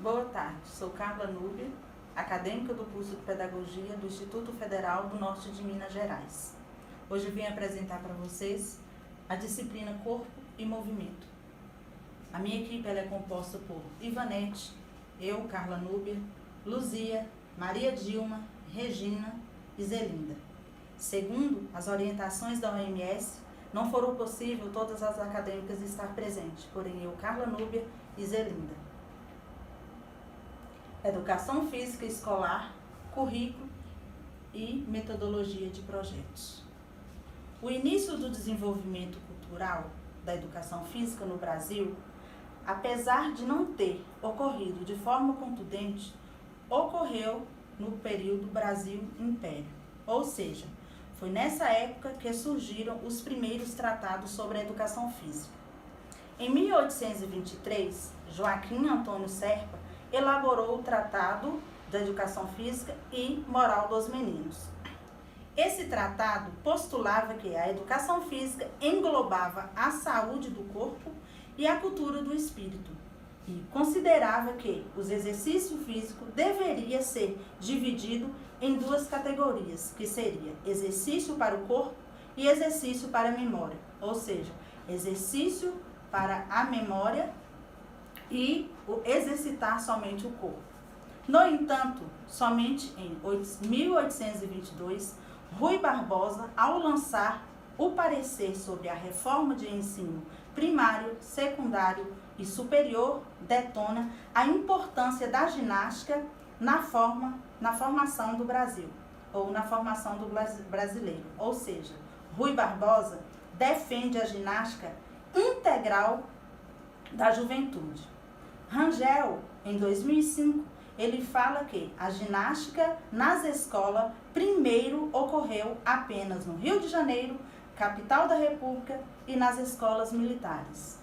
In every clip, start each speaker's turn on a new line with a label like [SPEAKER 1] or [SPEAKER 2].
[SPEAKER 1] Boa tarde, sou Carla Núbia, acadêmica do curso de Pedagogia do Instituto Federal do Norte de Minas Gerais. Hoje vim apresentar para vocês a disciplina Corpo e Movimento. A minha equipe é composta por Ivanete, eu, Carla Núbia, Luzia, Maria Dilma, Regina e Zelinda. Segundo as orientações da OMS, não foram possível todas as acadêmicas estar presentes, porém eu, Carla Núbia e Zelinda. Educação física escolar, currículo e metodologia de projetos. O início do desenvolvimento cultural da educação física no Brasil, apesar de não ter ocorrido de forma contundente, ocorreu no período Brasil-Império, ou seja, foi nessa época que surgiram os primeiros tratados sobre a educação física. Em 1823, Joaquim Antônio Serpa elaborou o Tratado da Educação Física e Moral dos Meninos. Esse tratado postulava que a educação física englobava a saúde do corpo e a cultura do espírito e considerava que os exercícios físicos deveria ser dividido em duas categorias, que seria exercício para o corpo e exercício para a memória, ou seja, exercício para a memória e exercitar somente o corpo. No entanto, somente em 1822, Rui Barbosa, ao lançar o parecer sobre a reforma de ensino primário, secundário e superior, detona a importância da ginástica na formação do Brasil, ou na formação do brasileiro. Ou seja, Rui Barbosa defende a ginástica integral da juventude. Rangel, em 2005, ele fala que a ginástica nas escolas primeiro ocorreu apenas no Rio de Janeiro, capital da República, e nas escolas militares.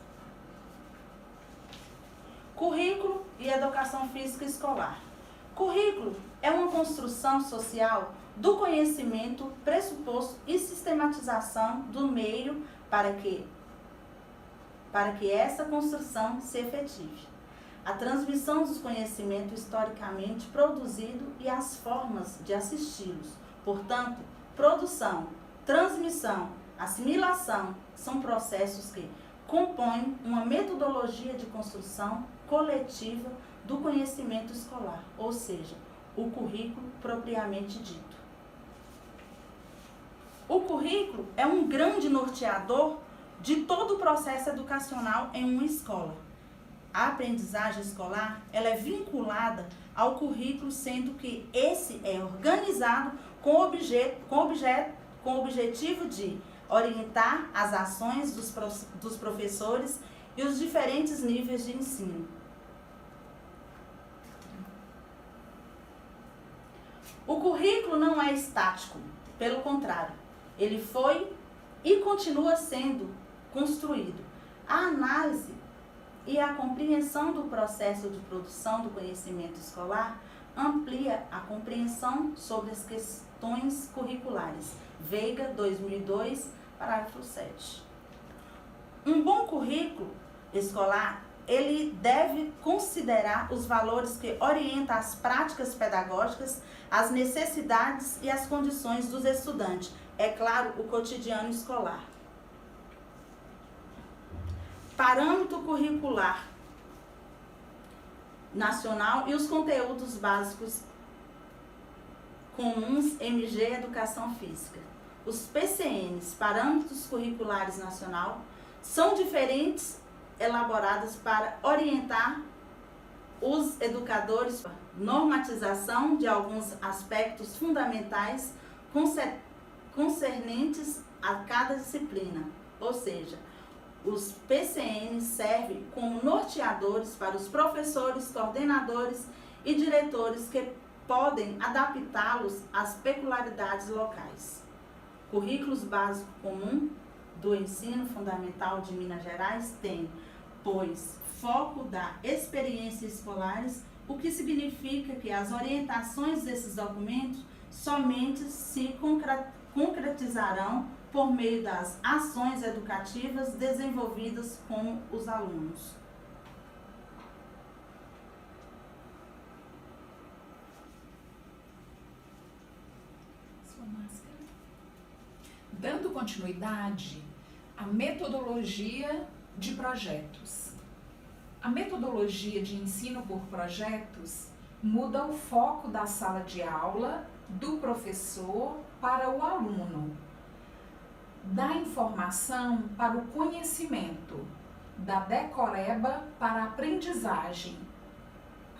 [SPEAKER 1] Currículo e educação física escolar. Currículo é uma construção social do conhecimento, pressuposto e sistematização do meio para que essa construção se efetive. A transmissão dos conhecimentos historicamente produzidos e as formas de assisti-los. Portanto, produção, transmissão, assimilação são processos que compõem uma metodologia de construção coletiva do conhecimento escolar, ou seja, o currículo propriamente dito. O currículo é um grande norteador de todo o processo educacional em uma escola. A aprendizagem escolar ela é vinculada ao currículo, sendo que esse é organizado com o objetivo de orientar as ações dos professores e os diferentes níveis de ensino. O currículo não é estático, pelo contrário, ele foi e continua sendo construído. A análise e a compreensão do processo de produção do conhecimento escolar amplia a compreensão sobre as questões curriculares. Veiga, 2002, parágrafo 7. Um bom currículo escolar, ele deve considerar os valores que orientam as práticas pedagógicas, as necessidades e as condições dos estudantes. É claro, o cotidiano escolar. Parâmetro curricular nacional e os conteúdos básicos comuns MG Educação Física. Os PCNs, Parâmetros Curriculares Nacional, são diferentes elaboradas para orientar os educadores, normatização de alguns aspectos fundamentais concernentes a cada disciplina, ou seja, os PCNs servem como norteadores para os professores, coordenadores e diretores que podem adaptá-los às peculiaridades locais. Currículos básicos comum do ensino fundamental de Minas Gerais tem, pois, foco da experiência escolares, o que significa que as orientações desses documentos somente se concretizarão por meio das ações educativas desenvolvidas com os alunos.
[SPEAKER 2] Dando continuidade à metodologia de projetos. A metodologia de ensino por projetos muda o foco da sala de aula do professor para o aluno, da informação para o conhecimento, da decoreba para a aprendizagem.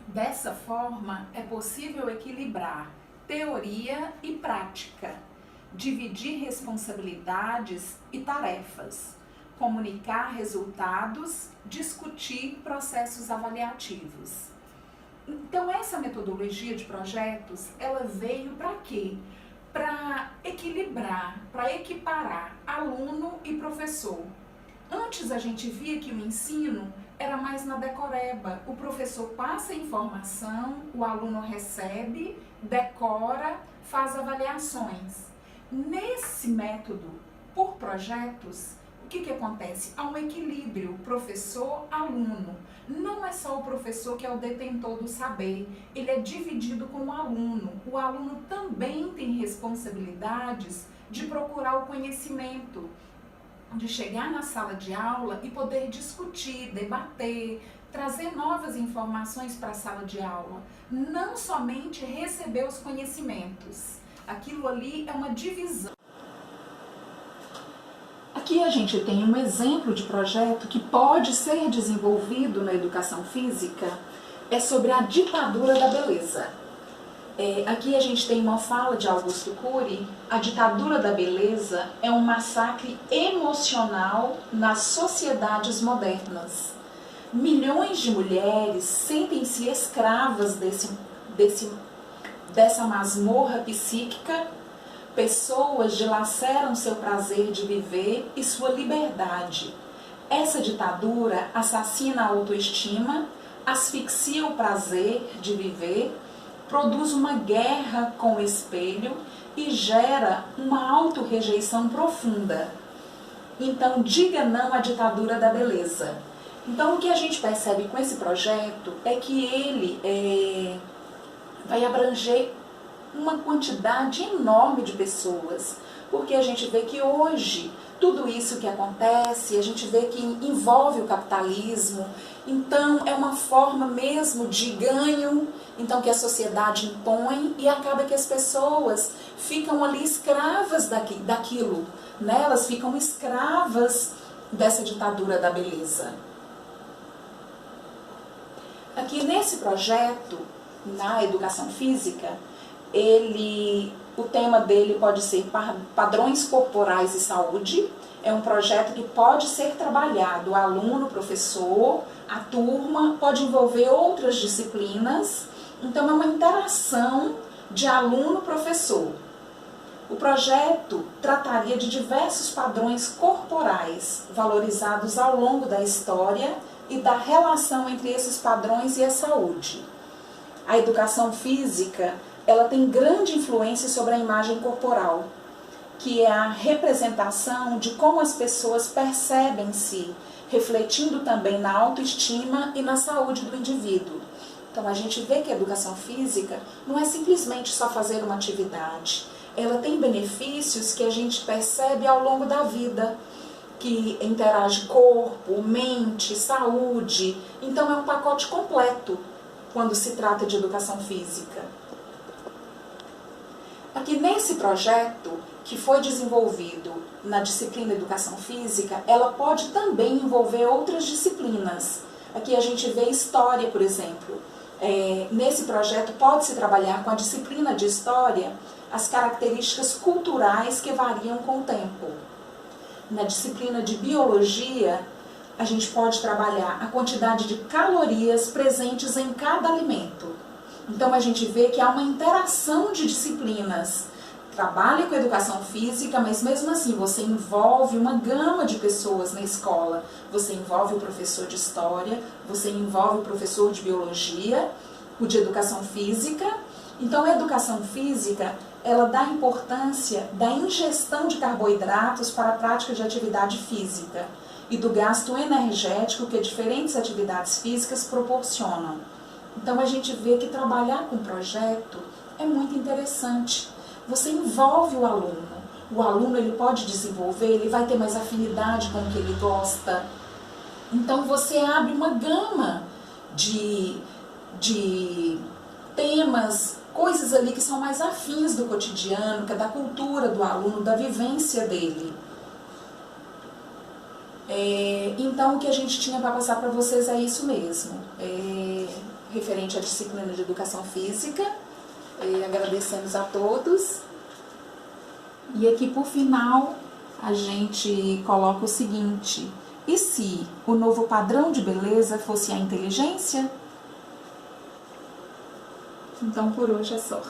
[SPEAKER 2] Dessa forma, é possível equilibrar teoria e prática, dividir responsabilidades e tarefas, comunicar resultados, discutir processos avaliativos. Então, essa metodologia de projetos, ela veio para quê? Para equilibrar, para equiparar aluno e professor. Antes a gente via que o ensino era mais na decoreba. O professor passa a informação, o aluno recebe, decora, faz avaliações. Nesse método, por projetos, o que acontece? Há um equilíbrio professor-aluno. Não é só o professor que é o detentor do saber, ele é dividido com o aluno. O aluno também tem responsabilidades de procurar o conhecimento, de chegar na sala de aula e poder discutir, debater, trazer novas informações para a sala de aula. Não somente receber os conhecimentos. Aquilo ali é uma divisão. Aqui a gente tem um exemplo de projeto que pode ser desenvolvido na educação física, é sobre a ditadura da beleza. Aqui a gente tem uma fala de Augusto Cury: a ditadura da beleza é um massacre emocional nas sociedades modernas. Milhões de mulheres sentem-se escravas dessa masmorra psíquica. Pessoas dilaceram seu prazer de viver e sua liberdade. Essa ditadura assassina a autoestima, asfixia o prazer de viver, produz uma guerra com o espelho e gera uma autorrejeição profunda. Então, diga não à ditadura da beleza. Então, o que a gente percebe com esse projeto é que ele vai abranger uma quantidade enorme de pessoas, porque a gente vê que hoje tudo isso que acontece, a gente vê que envolve o capitalismo, então é uma forma mesmo de ganho, então que a sociedade impõe, e acaba que as pessoas ficam ali escravas daquilo, né? Elas ficam escravas dessa ditadura da beleza. Aqui nesse projeto, na educação física, o tema dele pode ser padrões corporais e saúde. É um projeto que pode ser trabalhado, o aluno, o professor, a turma, pode envolver outras disciplinas. Então é uma interação de aluno-professor. O projeto trataria de diversos padrões corporais valorizados ao longo da história e da relação entre esses padrões e a saúde. A educação física, ela tem grande influência sobre a imagem corporal, que é a representação de como as pessoas percebem-se, refletindo também na autoestima e na saúde do indivíduo. Então a gente vê que a educação física não é simplesmente só fazer uma atividade, ela tem benefícios que a gente percebe ao longo da vida, que interage corpo, mente, saúde. Então é um pacote completo quando se trata de educação física. Aqui nesse projeto, que foi desenvolvido na disciplina Educação Física, ela pode também envolver outras disciplinas. Aqui a gente vê História, por exemplo. Nesse projeto pode-se trabalhar com a disciplina de História as características culturais que variam com o tempo. Na disciplina de Biologia, a gente pode trabalhar a quantidade de calorias presentes em cada alimento. Então a gente vê que há uma interação de disciplinas. Trabalha com educação física, mas mesmo assim você envolve uma gama de pessoas na escola. Você envolve o professor de história, você envolve o professor de biologia, o de educação física. Então a educação física, ela dá importância da ingestão de carboidratos para a prática de atividade física e do gasto energético que diferentes atividades físicas proporcionam. Então a gente vê que trabalhar com projeto é muito interessante. Você envolve o aluno. o aluno ele pode desenvolver, ele vai ter mais afinidade com o que ele gosta. Então você abre uma gama de temas, coisas ali que são mais afins do cotidiano, que é da cultura do aluno, da vivência dele. Então o que a gente tinha para passar para vocês é isso mesmo, referente à disciplina de educação física. Agradecemos a todos. E aqui por final a gente coloca o seguinte: e se o novo padrão de beleza fosse a inteligência? Então por hoje é só.